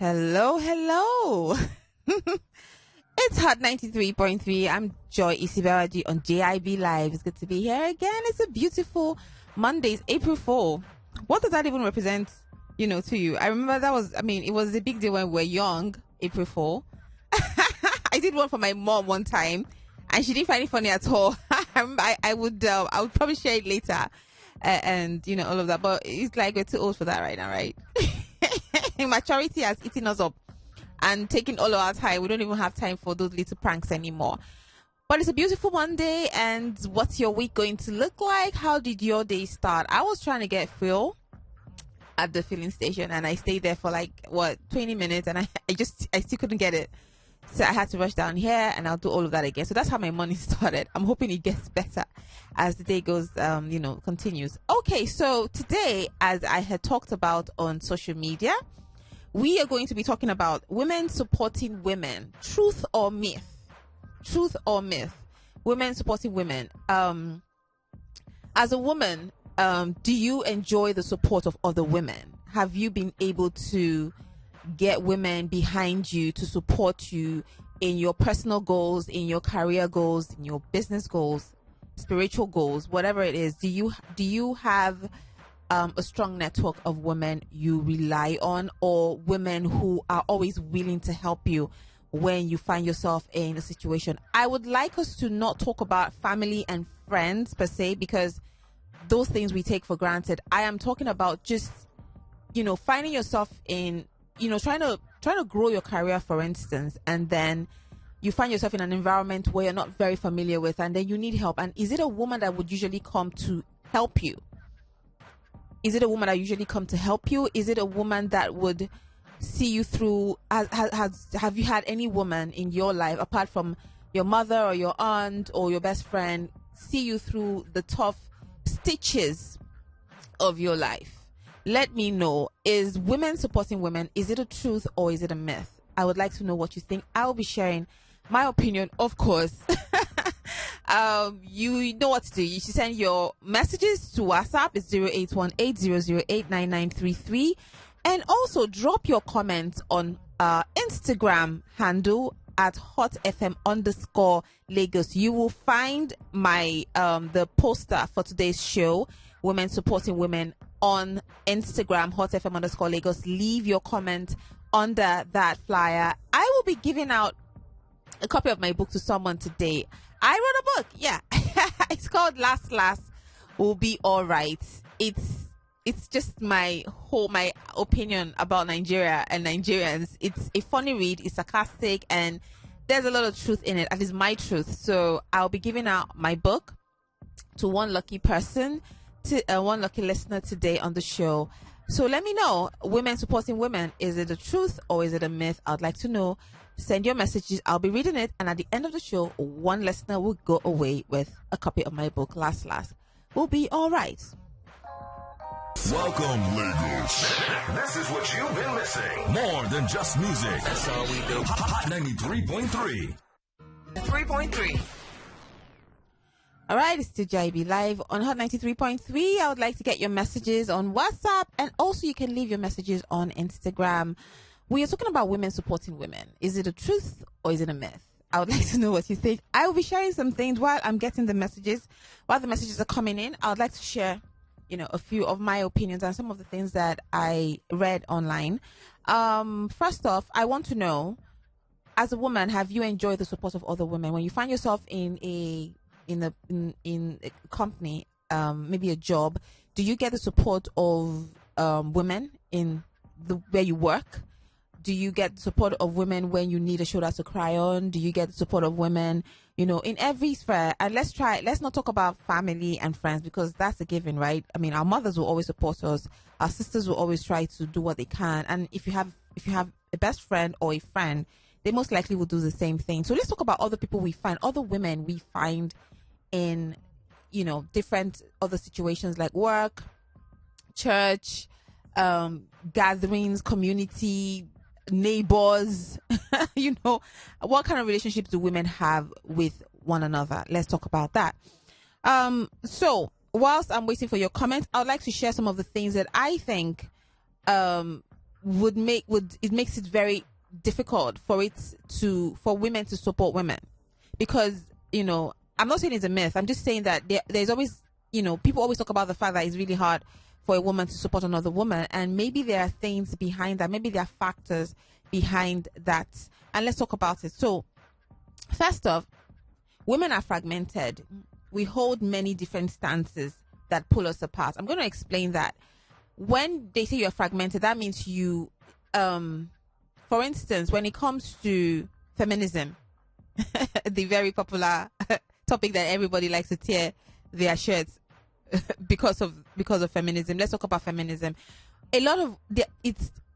Hello, hello. It's Hot 93.3. I'm Joy Isibawaji on JIB Live. It's good to be here again. It's a beautiful Monday. It's April 4. What does that even represent, to you? I remember it was a big deal when we were young, April 4. I did one for my mom one time and she didn't find it funny at all. I would probably share it later and all of that. But it's like we're too old for that right now, right? Maturity has eaten us up and taken all of our time. We don't even have time for those little pranks anymore. But it's a beautiful Monday, and what's your week going to look like? How did your day start? I was trying to get fuel at the filling station, and I stayed there for 20 minutes, and I still couldn't get it. So I had to rush down here, and I'll do all of that again. So that's how my morning started. I'm hoping it gets better as the day goes, continues. Okay, so today, as I had talked about on social media, we are going to be talking about women supporting women. Truth or myth? Truth or myth? Women supporting women. As a woman, do you enjoy the support of other women? Have you been able to get women behind you to support you in your personal goals, in your career goals, in your business goals, spiritual goals, whatever it is? Do you have a strong network of women you rely on, or women who are always willing to help you when you find yourself in a situation? I would like us to not talk about family and friends per se, because those things we take for granted. I am talking about just, finding yourself in, trying to grow your career, for instance, and then you find yourself in an environment where you're not very familiar with, and then you need help. And is it a woman that would usually come to help you? Is it a woman that usually come to help you? Is it a woman that would see you through? Have you had any woman in your life, apart from your mother or your aunt or your best friend, see you through the tough stitches of your life? Let me know. Is women supporting women, is it a truth or is it a myth? I would like to know what you think. I will be sharing my opinion, of course. You know what to do. You should send your messages to WhatsApp. It's 0818-008-9933. And also drop your comments on Instagram handle at hotfm_Lagos. You will find my the poster for today's show, Women Supporting Women, on Instagram, hotfm_Lagos. Leave your comment under that flyer. I will be giving out a copy of my book to someone today. I wrote a book, yeah. It's called Last Will Be All Right. It's just my opinion about Nigeria and Nigerians. It's a funny read, it's sarcastic, and there's a lot of truth in it. That is my truth. So I'll be giving out my book to one lucky person, to one lucky listener today on the show. So let me know, women supporting women, is it a truth or is it a myth? I'd like to know. Send your messages. I'll be reading it, and at the end of the show, one listener will go away with a copy of my book. Last will be all right. Welcome, Lagos. This is what you've been missing. More than just music. That's all we do. Hot 93.3. 3.3. All right, it's still JIB Live on Hot 93.3. I would like to get your messages on WhatsApp, and also you can leave your messages on Instagram. We are talking about women supporting women. Is it a truth or is it a myth? I would like to know what you think. I will be sharing some things while I'm getting the messages. While the messages are coming in, I would like to share, a few of my opinions and some of the things that I read online. First off, I want to know, as a woman, have you enjoyed the support of other women? When you find yourself in a company, maybe a job, do you get the support of women in where you work? Do you get the support of women when you need a shoulder to cry on? Do you get the support of women, in every sphere? And let's not talk about family and friends, because that's a given, right? I mean, our mothers will always support us. Our sisters will always try to do what they can. And if you have a best friend or a friend, they most likely will do the same thing. So let's talk about other people we find, other women we find in, different other situations like work, church, gatherings, community, neighbors. What kind of relationships do women have with one another? Let's talk about that. So whilst I'm waiting for your comments, I would like to share some of the things that I think it makes it very difficult for women to support women, because I'm not saying it's a myth. I'm just saying that there's always, people always talk about the fact that it's really hard for a woman to support another woman, and maybe there are things behind that. Maybe there are factors behind that, and let's talk about it. So, first off, women are fragmented. We hold many different stances that pull us apart. I'm going to explain that. When they say you're fragmented, that means you, for instance, when it comes to feminism, the very popular topic that everybody likes to tear their shirts because of feminism. Let's talk about feminism. A lot of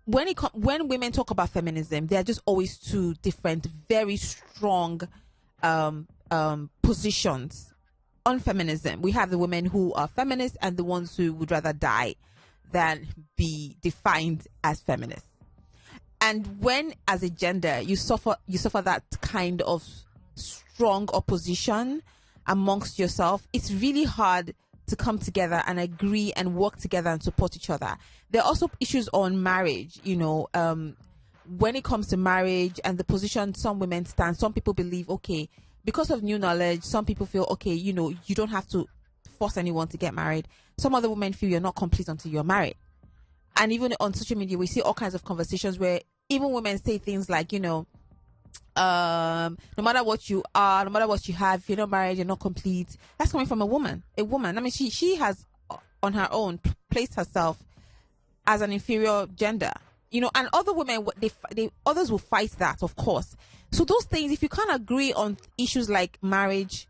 when women talk about feminism, they are just always two different, very strong positions on feminism. We have the women who are feminists and the ones who would rather die than be defined as feminists. And when, as a gender, you suffer that kind of strong opposition amongst yourself, it's really hard to come together and agree and work together and support each other. There are also issues on marriage, when it comes to marriage and the position some women stand. Some people believe, okay, because of new knowledge, some people feel, okay, you don't have to force anyone to get married. Some other women feel you're not complete until you're married. And even on social media, we see all kinds of conversations where even women say things like, no matter what you are, no matter what you have, if you're not married, you're not complete. That's coming from a woman. I mean, she has on her own placed herself as an inferior gender, and other women, others will fight that, of course. So those things, if you can't agree on issues like marriage,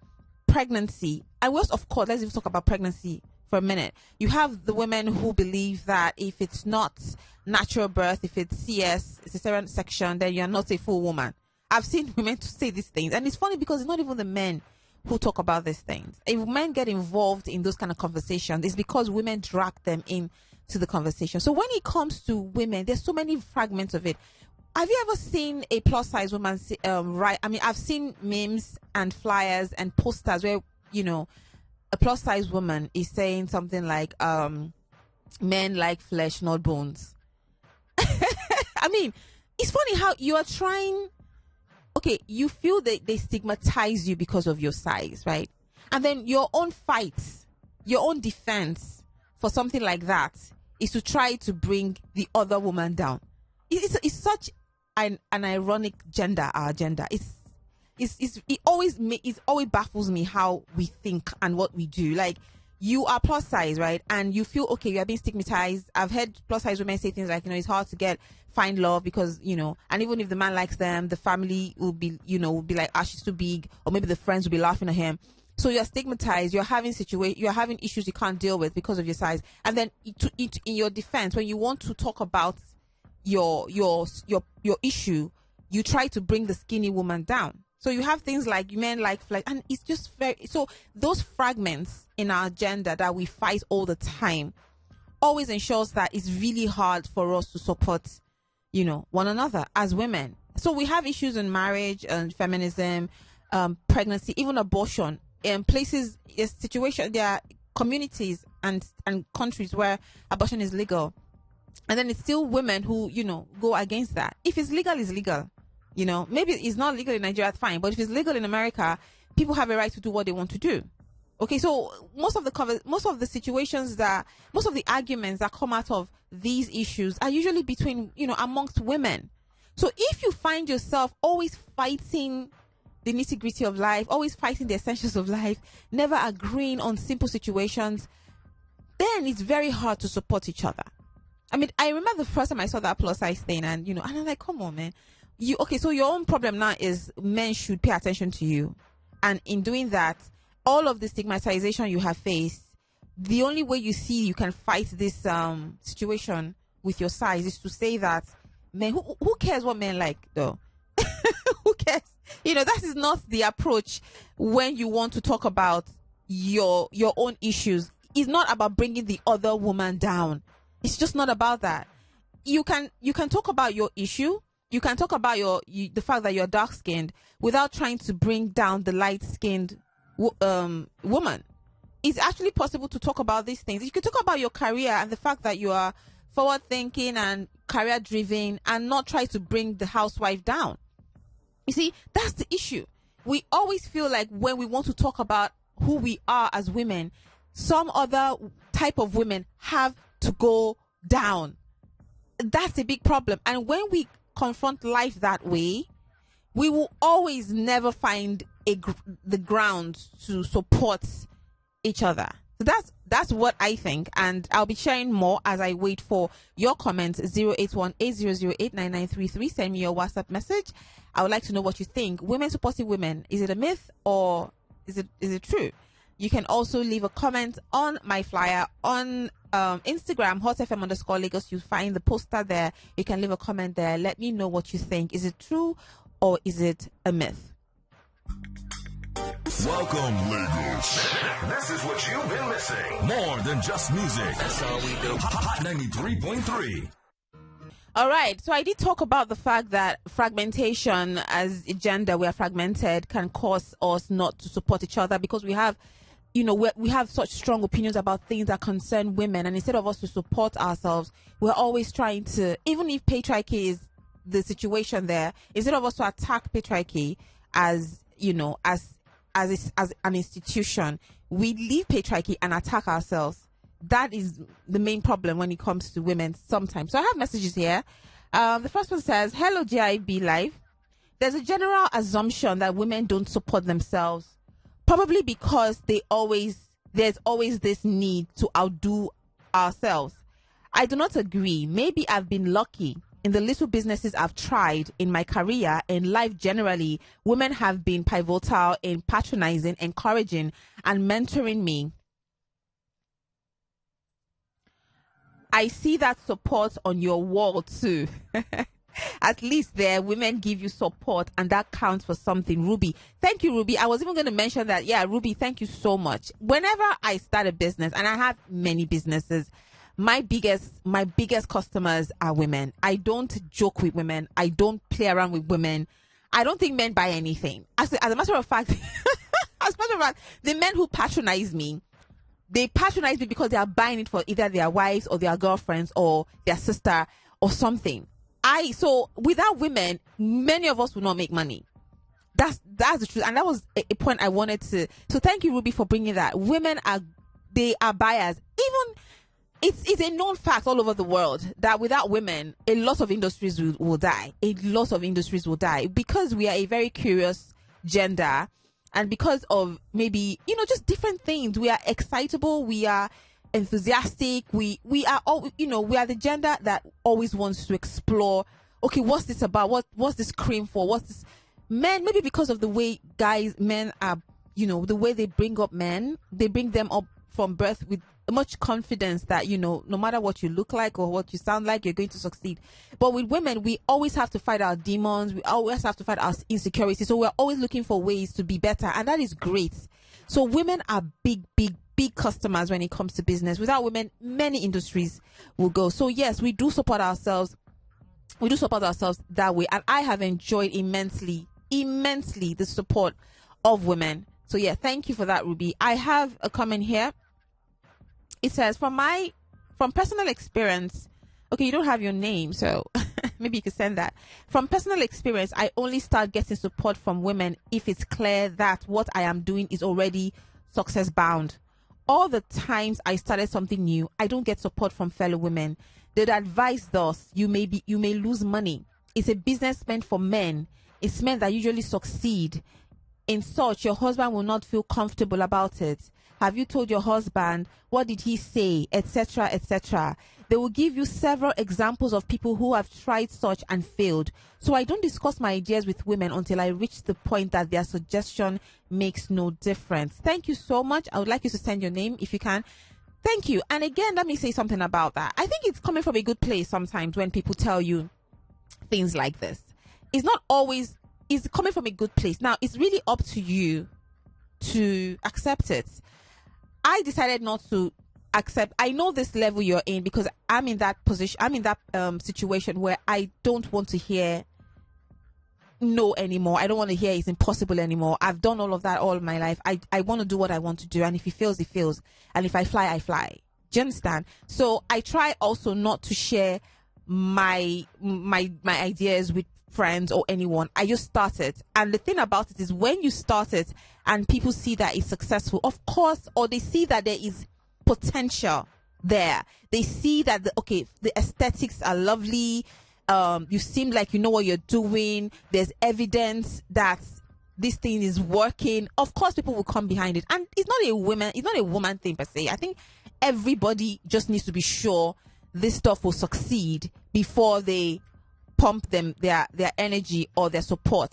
pregnancy, and worse, of course, let's even talk about pregnancy for a minute. You have the women who believe that if it's not natural birth, if it's CS, cesarean section, then you're not a full woman. I've seen women to say these things, and it's funny because it's not even the men who talk about these things. If men get involved in those kind of conversations, it's because women drag them in to the conversation. So when it comes to women, there's so many fragments of it. Have you ever seen a plus size woman write? I mean, I've seen memes and flyers and posters where, a plus size woman is saying something like, men like flesh, not bones. I mean, it's funny how you are trying. Okay, you feel that they stigmatize you because of your size, right? And then your own fight, your own defense for something like that is to try to bring the other woman down. It's such an ironic gender, our gender. It always baffles me how we think and what we do. Like, you are plus size, right? And you feel, okay, you are being stigmatized. I've heard plus size women say things like, it's hard to find love because, and even if the man likes them, the family will be like, she's too big, or maybe the friends will be laughing at him. So you're stigmatized. You're having issues you can't deal with because of your size. And then in your defense, when you want to talk about your issue, you try to bring the skinny woman down. So you have things like men like flesh, and it's just so those fragments in our gender that we fight all the time always ensures that it's really hard for us to support, one another as women. So we have issues in marriage and feminism, pregnancy, even abortion. In places, there are communities and countries where abortion is legal, and then it's still women who go against that. If it's legal, it's legal. Maybe it's not legal in Nigeria, it's fine. But if it's legal in America, people have a right to do what they want to do. Okay, so most of the arguments that come out of these issues are usually between, amongst women. So if you find yourself always fighting the nitty-gritty of life, always fighting the essentials of life, never agreeing on simple situations, then it's very hard to support each other. I mean, I remember the first time I saw that plus size thing, and and I'm like, come on, man. So your own problem now is men should pay attention to you. And in doing that, all of the stigmatization you have faced, the only way you see you can fight this situation with your size is to say that, men, who cares what men like, though? Who cares? That is not the approach when you want to talk about your own issues. It's not about bringing the other woman down. It's just not about that. You can talk about your issue. You can talk about the fact that you're dark-skinned without trying to bring down the light-skinned woman. It's actually possible to talk about these things. You can talk about your career and the fact that you are forward thinking and career driven and not try to bring the housewife down. You see, that's the issue. We always feel like when we want to talk about who we are as women, some other type of women have to go down. That's a big problem. And when we confront life that way, we will always never find the ground to support each other. So that's what I think, and I'll be sharing more as I wait for your comments. 081-800-89933. Send me your WhatsApp message. I would like to know what you think. Women supporting women, is it a myth or is it true? You can also leave a comment on my flyer on Instagram, hotfm_Lagos. You'll find the poster there. You can leave a comment there. Let me know what you think. Is it true or is it a myth? Welcome, Lagos. This is what you've been missing. More than just music. That's all we do. Hot 93.3. All right. So I did talk about the fact that fragmentation as a gender, we are fragmented, can cause us not to support each other because we have, we have such strong opinions about things that concern women. And instead of us to support ourselves, we're always trying to, even if patriarchy is the situation there, instead of us to attack patriarchy as an institution, we leave patriarchy and attack ourselves. That is the main problem when it comes to women sometimes. So I have messages here. The first one says, hello, GIB Live. There's a general assumption that women don't support themselves, probably because there's always this need to outdo ourselves. I do not agree. Maybe I've been lucky. In the little businesses I've tried in my career and life generally, women have been pivotal in patronizing, encouraging, and mentoring me. I see that support on your wall too. At least there, women give you support and that counts for something. Ruby, thank you, Ruby. I was even going to mention that. Yeah, Ruby, thank you so much. Whenever I start a business, and I have many businesses, my biggest customers are women. I don't joke with women. I don't play around with women. I don't think men buy anything. As a matter of fact, the men who patronize me, they patronize me because they are buying it for either their wives or their girlfriends or their sister or something. So without women, many of us will not make money. That's the truth. And that was a point I wanted to. So thank you, Ruby, for bringing that. Women are buyers. Even it's a known fact all over the world that without women, a lot of industries will die. A lot of industries will die because we are a very curious gender, and because of maybe just different things. We are excitable. We are enthusiastic. We are all we are the gender that always wants to explore. Okay, what's this about? What's this cream for? What's this? Men, maybe because of the way men are, the way they bring up men, they bring them up from birth with much confidence that no matter what you look like or what you sound like, you're going to succeed. But with women, we always have to fight our demons. We always have to fight our insecurities. So we're always looking for ways to be better, and that is great. So women are big customers when it comes to business. Without women, many industries will go. So yes, we do support ourselves. We do support ourselves that way, and I have enjoyed immensely the support of women. So yeah, thank you for that, Ruby. I have a comment here. It says, from personal experience, okay, you don't have your name, so maybe you could send that. From personal experience, I only start getting support from women if it's clear that what I am doing is already success bound. All the times I started something new, I don't get support from fellow women. They'd advise us, you may lose money. It's a business meant for men. It's men that usually succeed. In such, your husband will not feel comfortable about it. Have you told your husband? What did he say? Etc., etc. They will give you several examples of people who have tried such and failed. So I don't discuss my ideas with women until I reach the point that their suggestion makes no difference. Thank you so much. I would like you to send your name if you can. Thank you. And again, let me say something about that. I think it's coming from a good place sometimes when people tell you things like this. It's not always, it's coming from a good place. Now, it's really up to you to accept it. I decided not to accept. I know this level you're in because I'm in that position. I'm in that situation where I don't want to hear no anymore. I don't want to hear it's impossible anymore. I've done all of that all my life. I want to do what I want to do, and if it fails, it fails. And if I fly, I fly. Do you understand? So I try also not to share my ideas with friends or anyone. I just start it. And the thing about it is, when you start it and people see that it's successful, of course, or they see that there is potential there. They see that the aesthetics are lovely. You seem like you know what you're doing. There's evidence that this thing is working. Of course, people will come behind it. And it's not a woman thing per se. I think everybody just needs to be sure this stuff will succeed before they pump their energy or their support,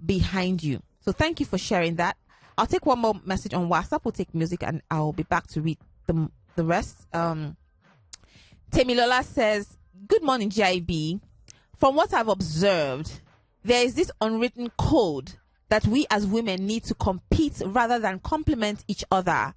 behind you. So thank you for sharing that. I'll take one more message on WhatsApp. We'll take music and I'll be back to read the rest. Temilola says, good morning, GIB. From what I've observed, there is this unwritten code that we as women need to compete rather than complement each other.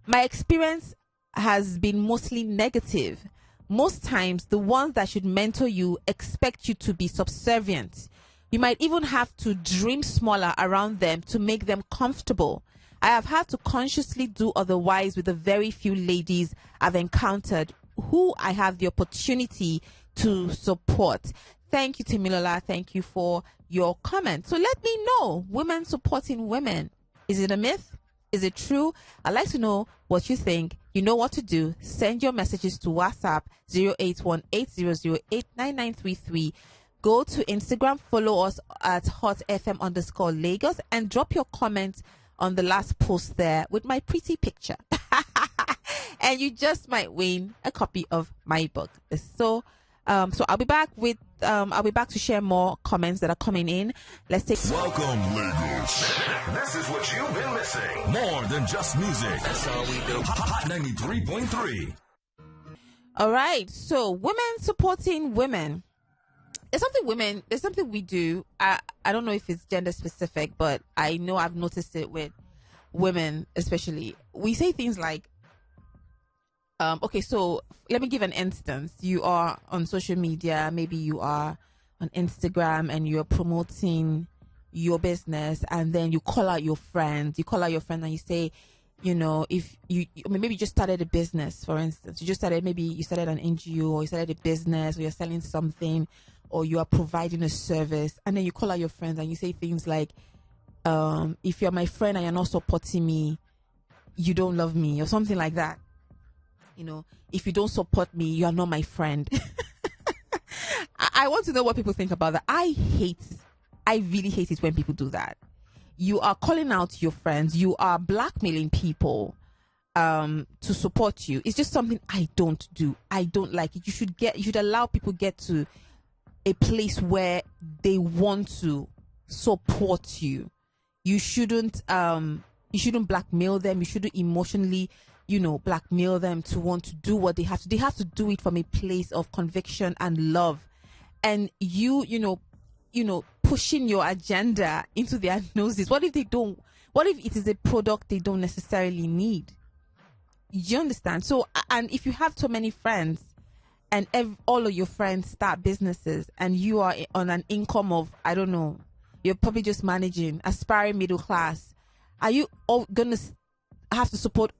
My experience has been mostly negative. Most times, the ones that should mentor you expect you to be subservient. You might even have to dream smaller around them to make them comfortable. I have had to consciously do otherwise with the very few ladies I've encountered who I have the opportunity to support. Thank you, Timilola. Thank you for your comment. So let me know, women supporting women. Is it a myth? Is it true? I'd like to know what you think. You know what to do. Send your messages to WhatsApp 081800899933. Go to Instagram, follow us at hotfm_Lagos, and drop your comments on the last post there with my pretty picture. And you just might win a copy of my book. So I'll be back to share more comments that are coming in. Let's take. Welcome, Lagos. This is what you've been missing. More than just music. That's all we do. Hot 93.3. All right. So women supporting women. There's something we do. I don't know if it's gender specific, but I know I've noticed it with women, especially. We say things like, okay, so let me give an instance. You are on social media, maybe you are on Instagram and you're promoting your business, and then you call out your friend. You call out your friend and you say, if maybe you just started a business, for instance. You started an NGO, or you started a business, or you're selling something, or you are providing a service, and then you call out your friends and you say things like, if you're my friend and you're not supporting me, you don't love me, or something like that. If you don't support me, you are not my friend. I want to know what people think about that. I really hate it when people do that. You are calling out your friends. You are blackmailing people to support you. It's just something I don't do. I don't like it. You should allow people get to a place where they want to support you. You shouldn't blackmail them. You shouldn't emotionally blackmail them to want to do what they have to. They have to do it from a place of conviction and love. And pushing your agenda into their noses. What if it is a product they don't necessarily need? You understand? So, and if you have so many friends and all of your friends start businesses and you are on an income of, I don't know, you're probably just managing, aspiring middle class, are you all going to have to support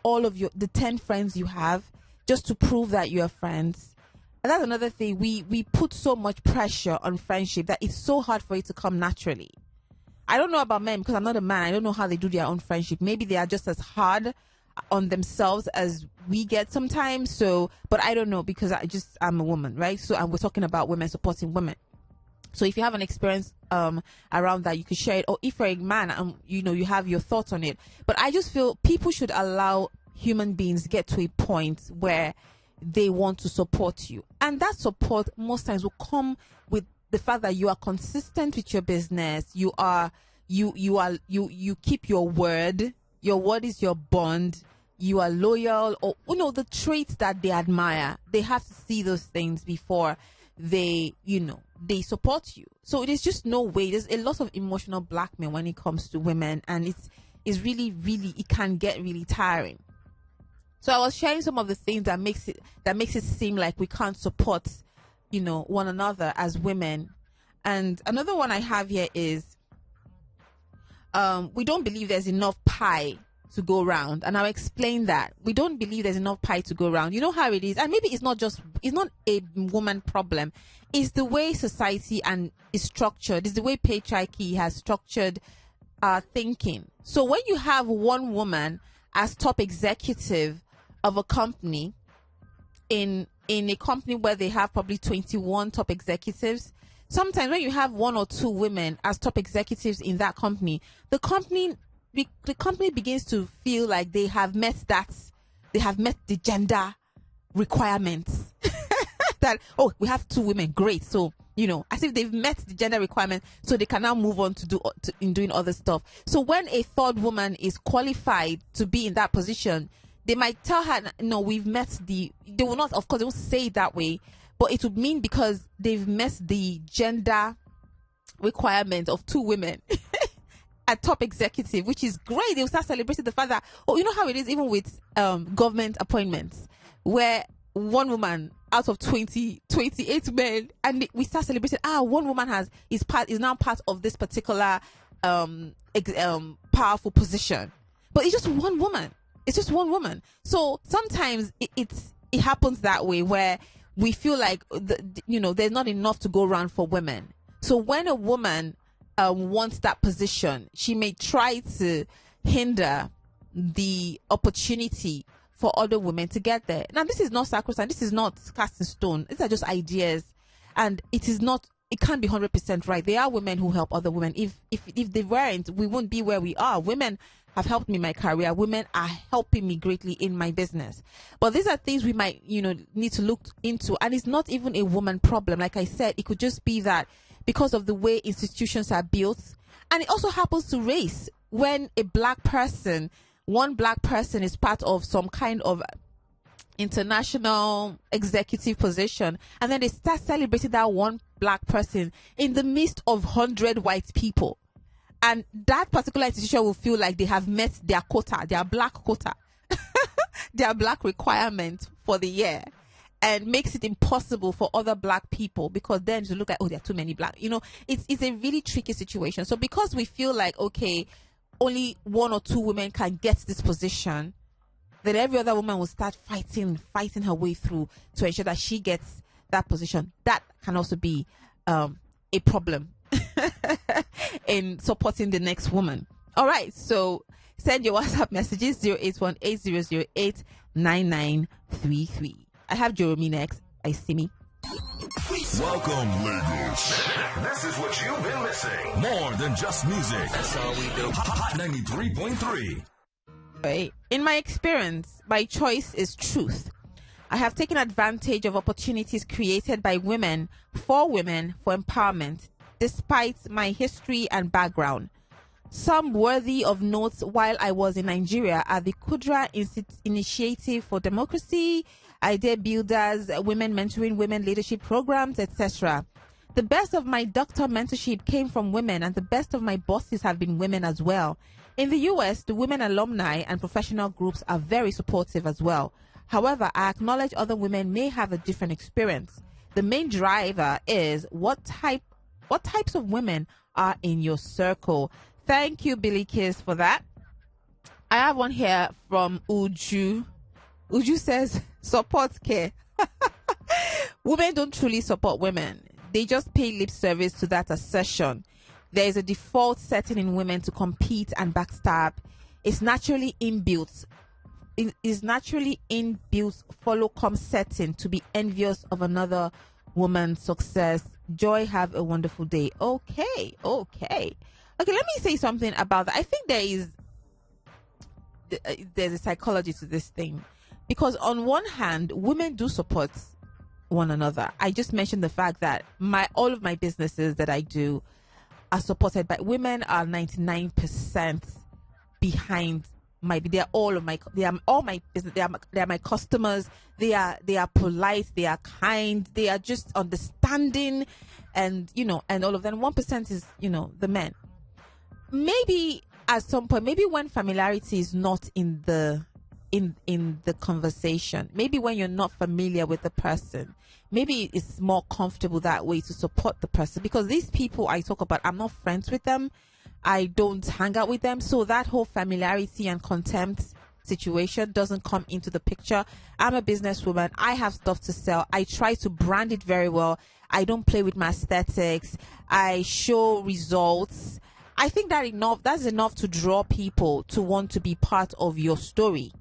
all of the 10 friends you have just to prove that you are friends? And that's another thing. We put so much pressure on friendship that it's so hard for it to come naturally. I don't know about men because I'm not a man. I don't know how they do their own friendship. Maybe they are just as hard on themselves as we get sometimes. So, but I don't know because I'm a woman, right? So, and we're talking about women supporting women. So if you have an experience around that, you can share it. Or if you're a man, you have your thoughts on it. But I just feel people should allow human beings get to a point where they want to support you. And that support most times will come with the fact that you are consistent with your business. You keep your word. Your word is your bond. You are loyal, or the traits that they admire. They have to see those things before they support you. So there's just no way. There's a lot of emotional blackmail when it comes to women, and it's really, really, it can get really tiring. So I was sharing some of the things that makes it seem like we can't support, one another as women. And another one I have here is we don't believe there's enough pie to go round, and I'll explain that. We don't believe there's enough pie to go round. You know how it is, and maybe it's not a woman problem. It's the way society and is structured. It's the way patriarchy has structured our thinking. So when you have one woman as top executive of a company, in a company where they have probably 21 top executives, sometimes when you have one or two women as top executives in that company, the company begins to feel like they have met the gender requirements. That, oh, we have two women, great. So, as if they've met the gender requirement, so they can now move on to doing other stuff. So when a third woman is qualified to be in that position, they might tell her, no, we've met they will not, of course, they won't say it that way, but it would mean because they've met the gender requirement of two women at top executive, which is great. They'll start celebrating the fact that, oh, you know how it is even with government appointments, where one woman out of 28 men, and we start celebrating, one woman is now part of this particular powerful position. But it's just one woman. It's just one woman. So sometimes it happens that way, where we feel like there's not enough to go around for women. So when a woman wants that position, she may try to hinder the opportunity for other women to get there. Now, this is not sacrosanct. This is not cast in stone. These are just ideas, and it can't be 100% right. There are women who help other women. If they weren't, we wouldn't be where we are. Women have helped me in my career. Women are helping me greatly in my business. But these are things we might, need to look into. And it's not even a woman problem. Like I said, it could just be that because of the way institutions are built. And it also happens to race. When one black person is part of some kind of international executive position, and then they start celebrating that one black person in the midst of 100 white people. And that particular institution will feel like they have met their quota, their black quota, their black requirement for the year, and makes it impossible for other black people, because then to look at, there are too many black, it's a really tricky situation. So because we feel like, okay, only one or two women can get this position, then every other woman will start fighting her way through to ensure that she gets that position. That can also be a problem in supporting the next woman. All right, so send your WhatsApp messages 0818-008-9933. I have Jeremy next. I see me. Welcome, ladies. This is what you've been missing. More than just music. That's all we do. Hot 93.3. Right. In my experience, my choice is truth. I have taken advantage of opportunities created by women for empowerment, despite my history and background. Some worthy of note while I was in Nigeria are the Kudra Initiative for Democracy, Idea Builders, Women Mentoring, Women Leadership Programs, etc. The best of my doctor mentorship came from women, and the best of my bosses have been women as well. In the US, the women alumni and professional groups are very supportive as well. However, I acknowledge other women may have a different experience. The main driver is what types of women are in your circle. Thank you, Billy Kiss, for that. I have one here from Uju. Uju says, support care. Women don't truly support women. They just pay lip service to that assertion. There is a default setting in women to compete and backstab. It's naturally inbuilt. It is naturally inbuilt follow-come setting to be envious of another woman's success. Joy, have a wonderful day. Okay. Let me say something about that. I think there's a psychology to this thing, because on one hand, women do support one another. I just mentioned the fact that all of my businesses that I do are supported by women. Are 99% behind they are all my business. They are my customers. They are polite. They are kind. They are just understanding, and and all of them. 1% is the men. Maybe at some point, maybe when familiarity is not in the conversation, maybe when you're not familiar with the person, maybe it's more comfortable that way to support the person, because these people I talk about, I'm not friends with them. I don't hang out with them. So that whole familiarity and contempt situation doesn't come into the picture. I'm a businesswoman. I have stuff to sell. I try to brand it very well. I don't play with my aesthetics. I show results. I think that's enough to draw people to want to be part of your story.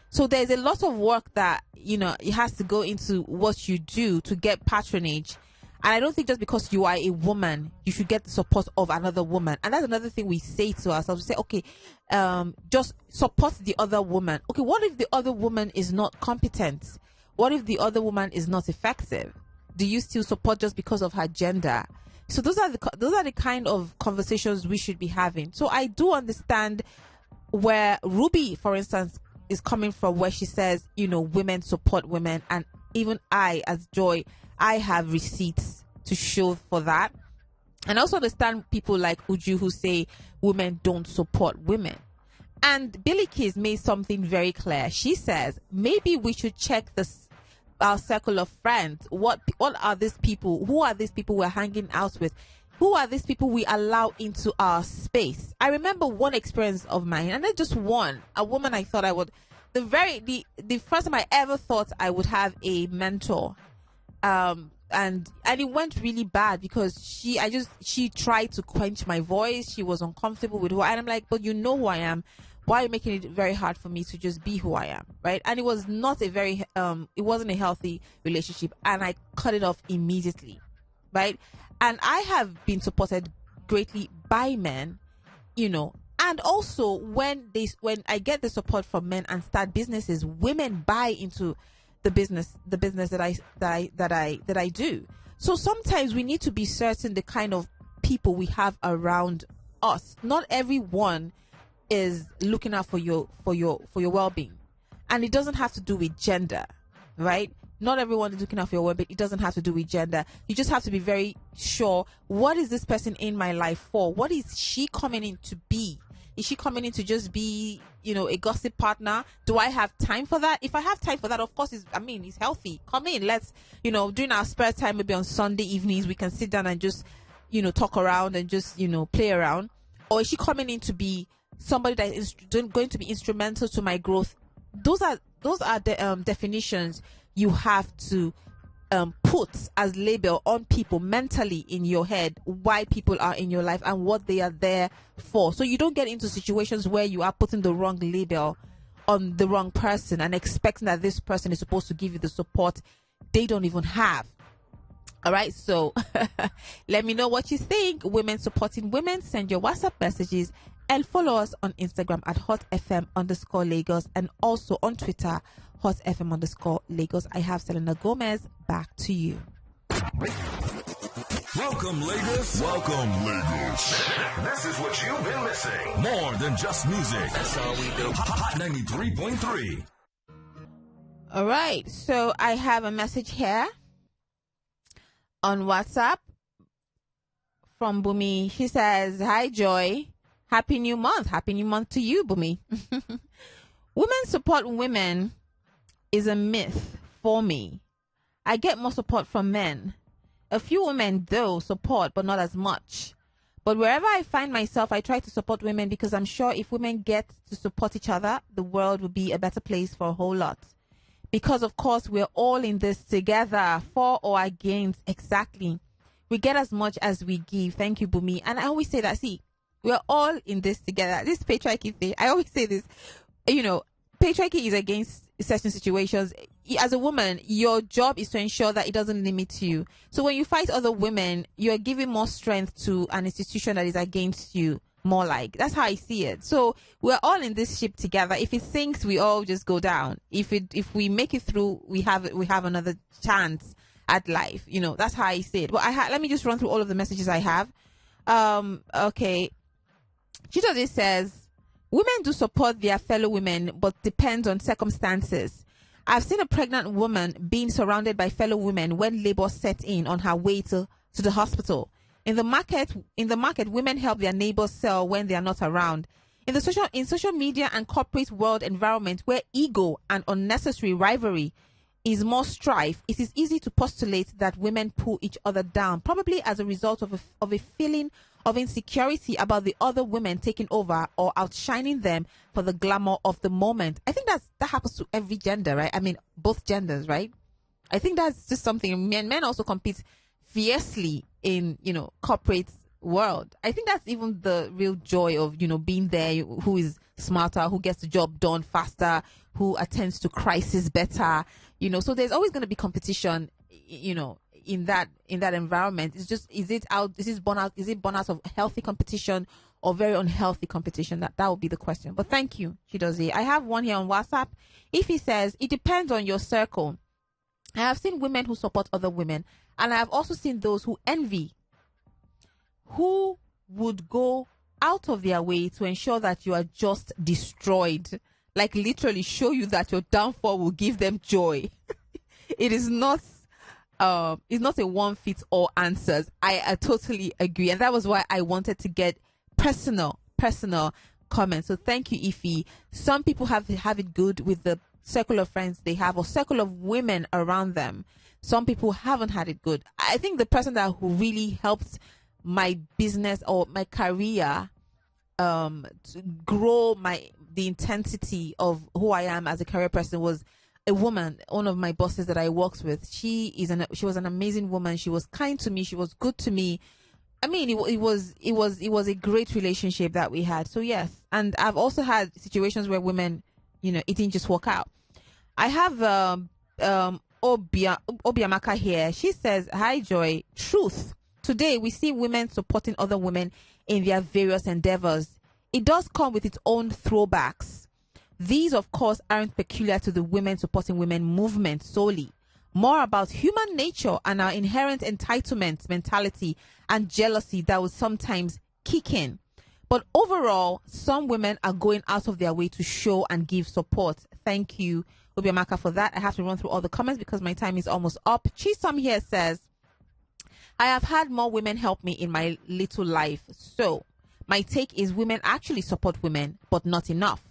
So there's a lot of work that, it has to go into what you do to get patronage. And I don't think just because you are a woman, you should get the support of another woman. And that's another thing we say to ourselves. We say, okay, just support the other woman. Okay, what if the other woman is not competent? What if the other woman is not effective? Do you still support just because of her gender? So those are the kind of conversations we should be having. So I do understand where Ruby, for instance, is coming from, where she says, women support women. And even I, as Joy, I have receipts to show for that. And I also understand people like Uju who say women don't support women. And Billy Keys made something very clear. She says, maybe we should check our circle of friends. What are these people? Who are these people we're hanging out with? Who are these people we allow into our space? I remember one experience of mine, and not just one. A woman I thought I would, the first time I ever thought I would have a mentor. And it went really bad because she tried to quench my voice. She was uncomfortable with who I am. I'm like, but you know who I am. Why are you making it very hard for me to just be who I am, right? And it was not it wasn't a healthy relationship, and I cut it off immediately, right? And I have been supported greatly by men, and also when I get the support from men and start businesses, women buy into the business that I do. So sometimes we need to be certain the kind of people we have around us. Not everyone is looking out for your well-being, and it doesn't have to do with gender, right? Not everyone is looking out for your well-being. It doesn't have to do with gender. You just have to be very sure, what is this person in my life for? What is she coming in to be? Is she coming in to just be, a gossip partner? Do I have time for that? If I have time for that, of course, it's healthy. Come in. Let's, during our spare time, maybe on Sunday evenings, we can sit down and just, talk around and just, play around. Or is she coming in to be somebody that is going to be instrumental to my growth? Those are the definitions you have to put as label on people mentally in your head, why people are in your life and what they are there for. So you don't get into situations where you are putting the wrong label on the wrong person and expecting that this person is supposed to give you the support they don't even have. All right, so let me know what you think. Women supporting women, send your WhatsApp messages and follow us on Instagram at hotfm_Lagos and also on Twitter, hotfm_Lagos. I have Selena Gomez. Back to you. Welcome, Lagos. Welcome, Lagos. This is what you've been missing. More than just music. That's all we do. Hot 93.3. All right, so I have a message here on WhatsApp from Bumi. She says, hi, Joy. Happy new month. Happy new month to you, Bumi. Women support women is a myth for me. I get more support from men. A few women, though, support, but not as much. But wherever I find myself, I try to support women because I'm sure if women get to support each other, the world would be a better place for a whole lot. Because, of course, we're all in this together, for or against, exactly. We get as much as we give. Thank you, Bumi. And I always say that, see, we're all in this together. This patriarchy thing, I always say this, patriarchy is against certain situations. As a woman, your job is to ensure that it doesn't limit you. So when you fight other women, you're giving more strength to an institution that is against you. More like, that's how I see it. So we're all in this ship together. If it sinks, we all just go down. If we make it through, we have another chance at life. That's how I see it. But let me just run through all of the messages I have. Okay. Chitode says, women do support their fellow women, but depends on circumstances. I've seen a pregnant woman being surrounded by fellow women when labor set in on her way to the hospital. In the market, women help their neighbors sell when they are not around. In social media and corporate world environment where ego and unnecessary rivalry is more strife, it is easy to postulate that women pull each other down, probably as a result of a feeling of insecurity about the other women taking over or outshining them for the glamour of the moment. I think that happens to every gender, right? I mean, both genders, right? I think that's just something. Men also compete fiercely in, corporate world. I think that's even the real joy of, being there, who is smarter, who gets the job done faster, who attends to crisis better, so there's always going to be competition, in that environment. It's just, is it born out of healthy competition or very unhealthy competition? That would be the question. But thank you, Chidozie. I have one here on WhatsApp. If he says, it depends on your circle. I have seen women who support other women, and I have also seen those who envy, who would go out of their way to ensure that you are just destroyed, like literally show you that your downfall will give them joy. It is not it's not a one fits all answers. I totally agree, and that was why I wanted to get personal comments. So thank you, Ify. Some people have it good with the circle of friends they have or circle of women around them. Some people haven't had it good. I think the person who really helped my business or my career to grow the intensity of who I am as a career person was a woman, one of my bosses that I worked with. She was an amazing woman. She was kind to me. She was good to me. I mean, it was a great relationship that we had. So yes, and I've also had situations where women, it didn't just work out. I have Obiamaka here. She says, "Hi Joy, truth. Today we see women supporting other women in their various endeavors. It does come with its own throwbacks. These, of course, aren't peculiar to the women supporting women movement solely. More about human nature and our inherent entitlement mentality and jealousy that will sometimes kick in. But overall, some women are going out of their way to show and give support." Thank you, Obiamaka, for that. I have to run through all the comments because my time is almost up. Chisom here says, "I have had more women help me in my little life. So my take is women actually support women, but not enough.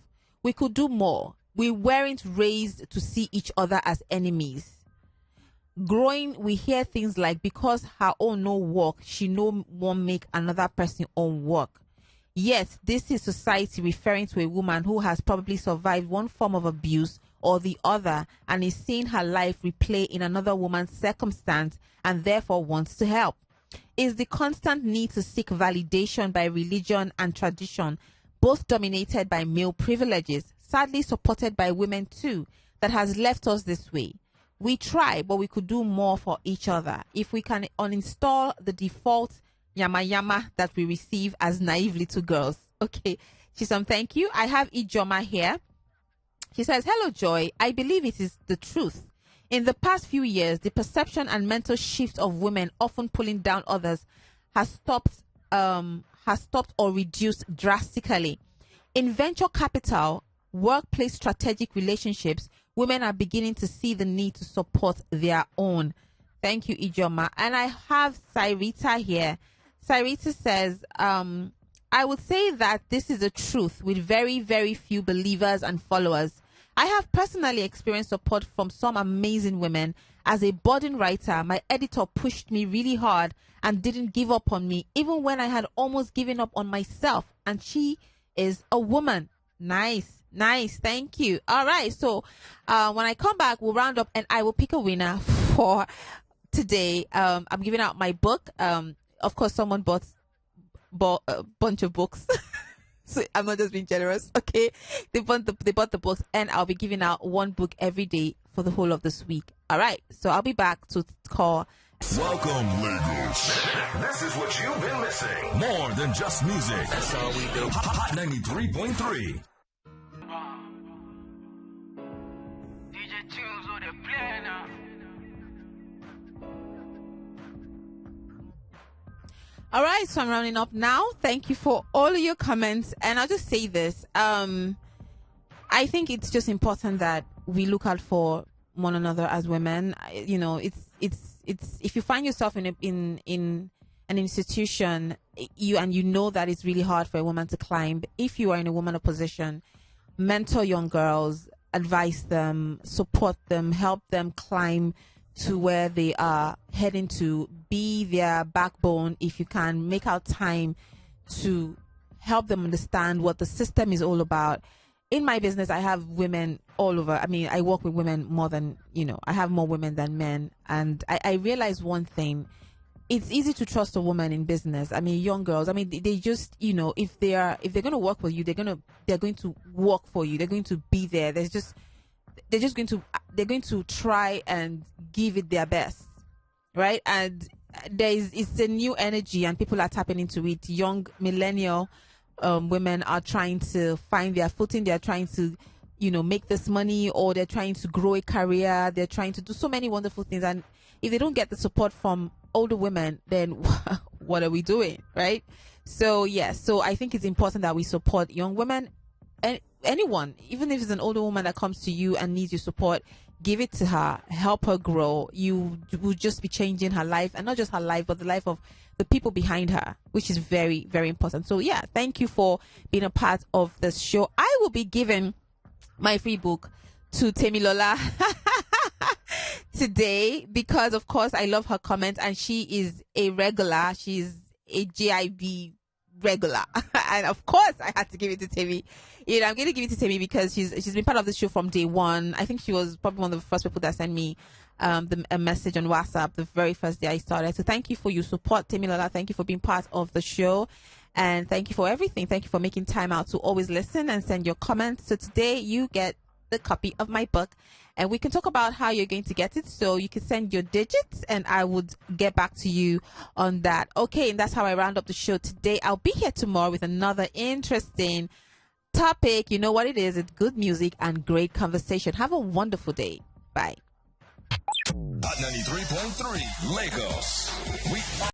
We could do more. We weren't raised to see each other as enemies. Growing, we hear things like, because her own no work, she no won't make another person own work. Yet, this is society referring to a woman who has probably survived one form of abuse or the other and is seeing her life replay in another woman's circumstance and therefore wants to help. Is the constant need to seek validation by religion and tradition, both dominated by male privileges, sadly supported by women too, that has left us this way. We try, but we could do more for each other. If we can uninstall the default yama yama that we receive as naive little girls." Okay, Chisom, thank you. I have Ijoma here. She says, "Hello, Joy. I believe it is the truth. In the past few years, the perception and mental shift of women often pulling down others has stopped or reduced drastically. In venture capital, workplace strategic relationships, women are beginning to see the need to support their own." Thank you, Ijoma. And I have Cyrita here. Cyrita says, "I would say that this is a truth with very, very few believers and followers. I have personally experienced support from some amazing women. As a budding writer, my editor pushed me really hard and didn't give up on me, even when I had almost given up on myself. And she is a woman." Nice. Thank you. All right. So when I come back, we'll round up and I will pick a winner for today. I'm giving out my book. Of course, someone bought a bunch of books. So I'm not just being generous. Okay. They bought the books, and I'll be giving out one book every day for the whole of this week. All right. So I'll be back to call. Welcome, Lagos. This is what you've been missing. More than just music. That's all we do. Hot 93.3. DJ Tunes on the play now. All right, so I'm rounding up now. Thank you for all of your comments, and I'll just say this: I think it's just important that we look out for one another as women. It's if you find yourself in an institution, you know that it's really hard for a woman to climb. If you are in a woman position, mentor young girls, advise them, support them, help them climb to where they are heading to, be their backbone if you can, make out time to help them understand what the system is all about. In my business, I have women all over. I mean, I work with women more than, I have more women than men. And I realize one thing. It's easy to trust a woman in business. I mean, young girls, I mean, they just, if they're going to work with you, they're going to work for you. They're going to be there. They're going to try and give it their best. Right. And it's a new energy and people are tapping into it. Young millennial women are trying to find their footing. They're trying to, make this money, or they're trying to grow a career. They're trying to do so many wonderful things. And if they don't get the support from older women, then what are we doing? Right. So, yes. So I think it's important that we support young women and anyone, even if it's an older woman that comes to you and needs your support. Give it to her, help her grow. You will just be changing her life, and not just her life, but the life of the people behind her, which is very, very important. So yeah, thank you for being a part of this show. I will be giving my free book to Temilola today because, of course, I love her comments, and she is a regular. She's a JIB regular, and of course I had to give it to Temi. I'm going to give it to Temi because she's been part of the show from day one. I think she was probably one of the first people that sent me a message on WhatsApp the very first day I started. So thank you for your support, Temilola. Thank you for being part of the show, and thank you for everything. Thank you for making time out to always listen and send your comments. So today you get the copy of my book, and we can talk about how you're going to get it. So you can send your digits and I would get back to you on that. Okay, and that's how I round up the show today. I'll be here tomorrow with another interesting topic. You know what it is. It's good music and great conversation. Have a wonderful day. Bye. Hot 93.3 Lagos.